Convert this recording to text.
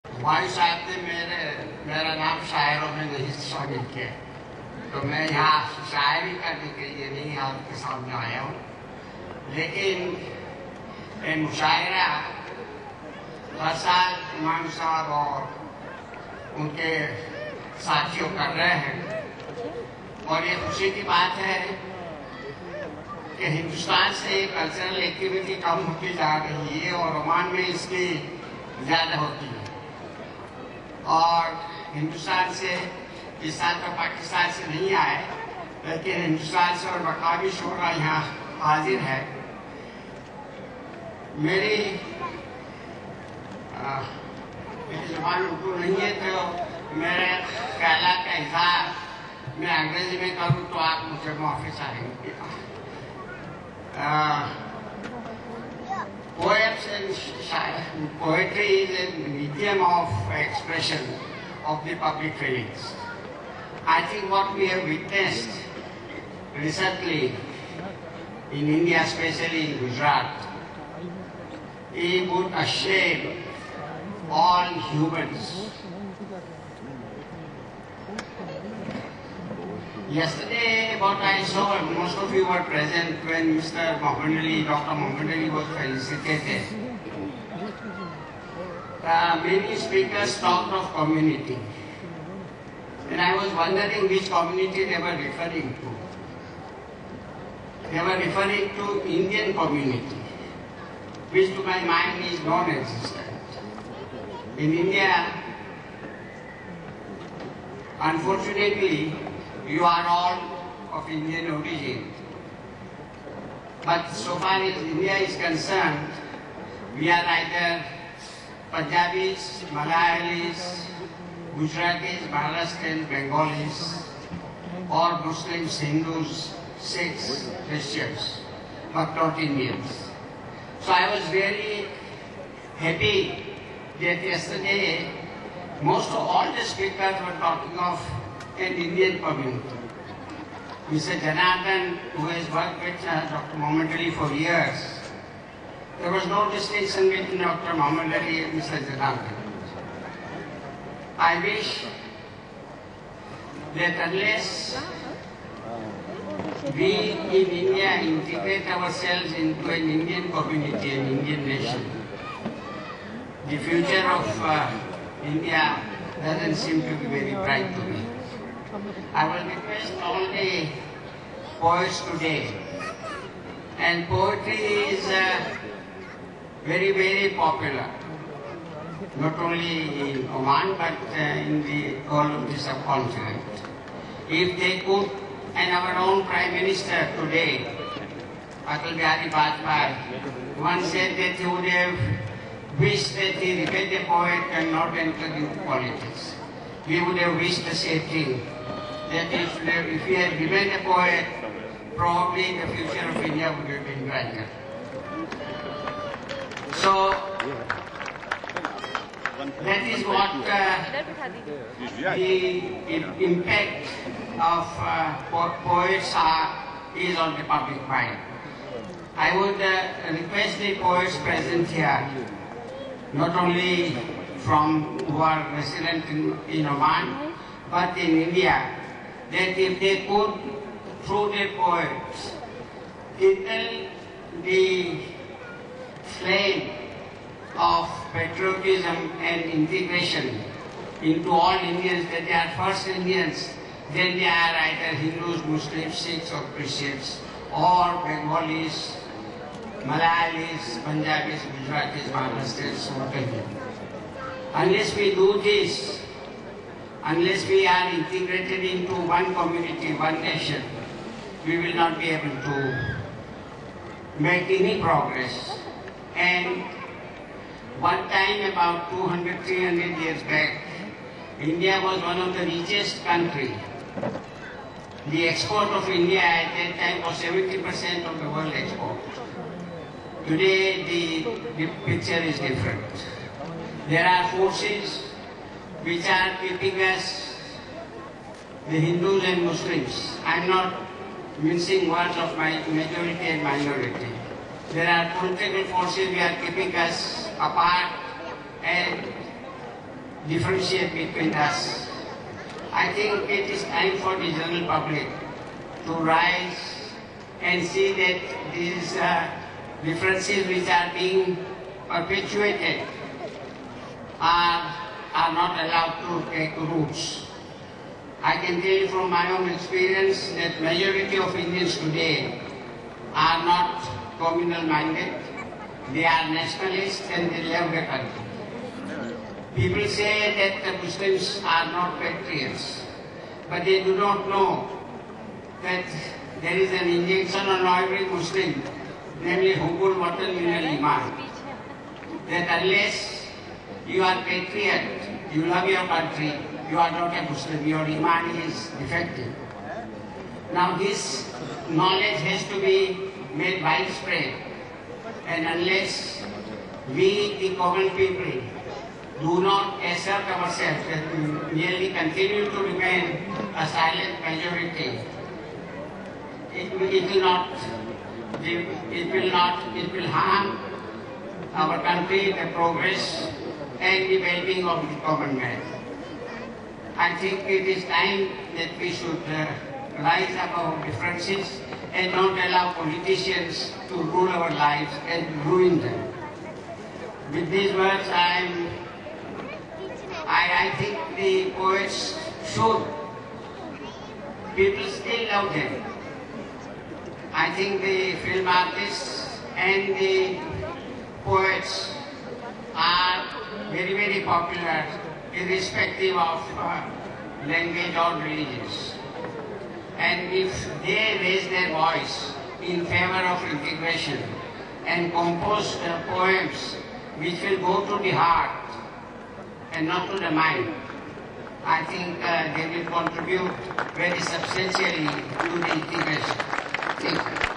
भाई साहब ने मेरा नाम शायरों में नहीं शामिल किया, तो मैं यहाँ शायरी करने के लिए नहीं आपके सामने आया हूँ। लेकिन मुशायरा हर साल इमाम साहब और उनके साथियों कर रहे हैं, और ये खुशी की बात है कि हिंदुस्तान से कल्चरल एक्टिविटी कम होती जा रही है और ओमान में इसकी ज़्यादा होती है। और हिंदुस्तान से इस साल तो पाकिस्तान से नहीं आए, लेकिन हिंदुस्तान से और मकामी शोरा यहाँ हाजिर है। मेरी ज़ुबान उर्दू नहीं है, तो मेरे ख्यालात का इज़हार मैं अंग्रेजी में करूँ तो आप मुझे माफ़ी चाहेंगे। Poetry is a medium of expression of the public feelings. I think what we have witnessed recently in India, especially in Gujarat, it would shame all humans. Yesterday, what I saw, most of you were present when Dr. Mohammad Ali was felicitated. Many speakers talked of community, and I was wondering which community they were referring to. They were referring to Indian community, which to my mind is non-existent. In India, unfortunately, you are all of Indian origin. But so far as India is concerned, we are either Punjabis, Malayalis, Gujaratis, Maharashtrians, Bengalis, or Muslims, Hindus, Sikhs, Christians, but not Indians. So I was very happy that yesterday most of all the speakers were talking of an Indian community. Mr. Janardhan, who has worked with Dr. Mohammad Ali for years, there was no distinction between Dr. Mohammad Ali and Mr. Janardhan. I wish that unless we in India integrate ourselves into an Indian community, an Indian nation, the future of India doesn't seem to be very bright to me. I will request all the poets today, and poetry is very, very popular, not only in Oman but in the whole of the subcontinent. If they could, and our own Prime Minister today, Atal Bihari Vajpayee, once said that he would have wished that he remained a poet and not entered into politics. We would have wished the same thing, that if he had remained a poet, probably the future of India would have been brighter. So, that is what the impact of poets is on the public mind. I would request the poets present here, not only from who are resident in Oman, but in India, that if they could, through their poets, kindle the flame of patriotism and integration into all Indians, that they are first Indians, then they are either Hindus, Muslims, Sikhs or Christians, or Bengalis, Malayalis, Punjabis, Gujaratis, Maharashtrians, whatever. Unless we do this, unless we are integrated into one community, one nation, we will not be able to make any progress. And one time, about 200, 300 years back, India was one of the richest countries. The export of India at that time was 70% of the world export. Today, the picture is different. There are forces which are keeping us, the Hindus and Muslims. I am not mincing words of my majority and minority. There are political forces which are keeping us apart, and differentiate between us. I think it is time for the general public to rise and see that these differences which are being perpetuated are not allowed to take roots. I can tell you from my own experience that majority of Indians today are not communal minded. They are nationalists and they love the country. People say that the Muslims are not patriots, but they do not know that there is an injunction on every Muslim, namely Hubul Watan min al-Iman, that unless you are patriot, you love your country, you are not a Muslim, your Iman is defective. Now this knowledge has to be made widespread, and unless we, the common people, do not assert ourselves and merely continue to remain a silent majority, it will harm our country, the progress and the well-being of the common man. I think it is time that we should rise above differences and not allow politicians to rule our lives and ruin them. With these words, I think the poets should. People still love them. I think the film artists and the poets are very, very popular, irrespective of language or religions. And if they raise their voice in favor of integration and compose poems which will go to the heart and not to the mind, I think they will contribute very substantially to the integration. Thank you.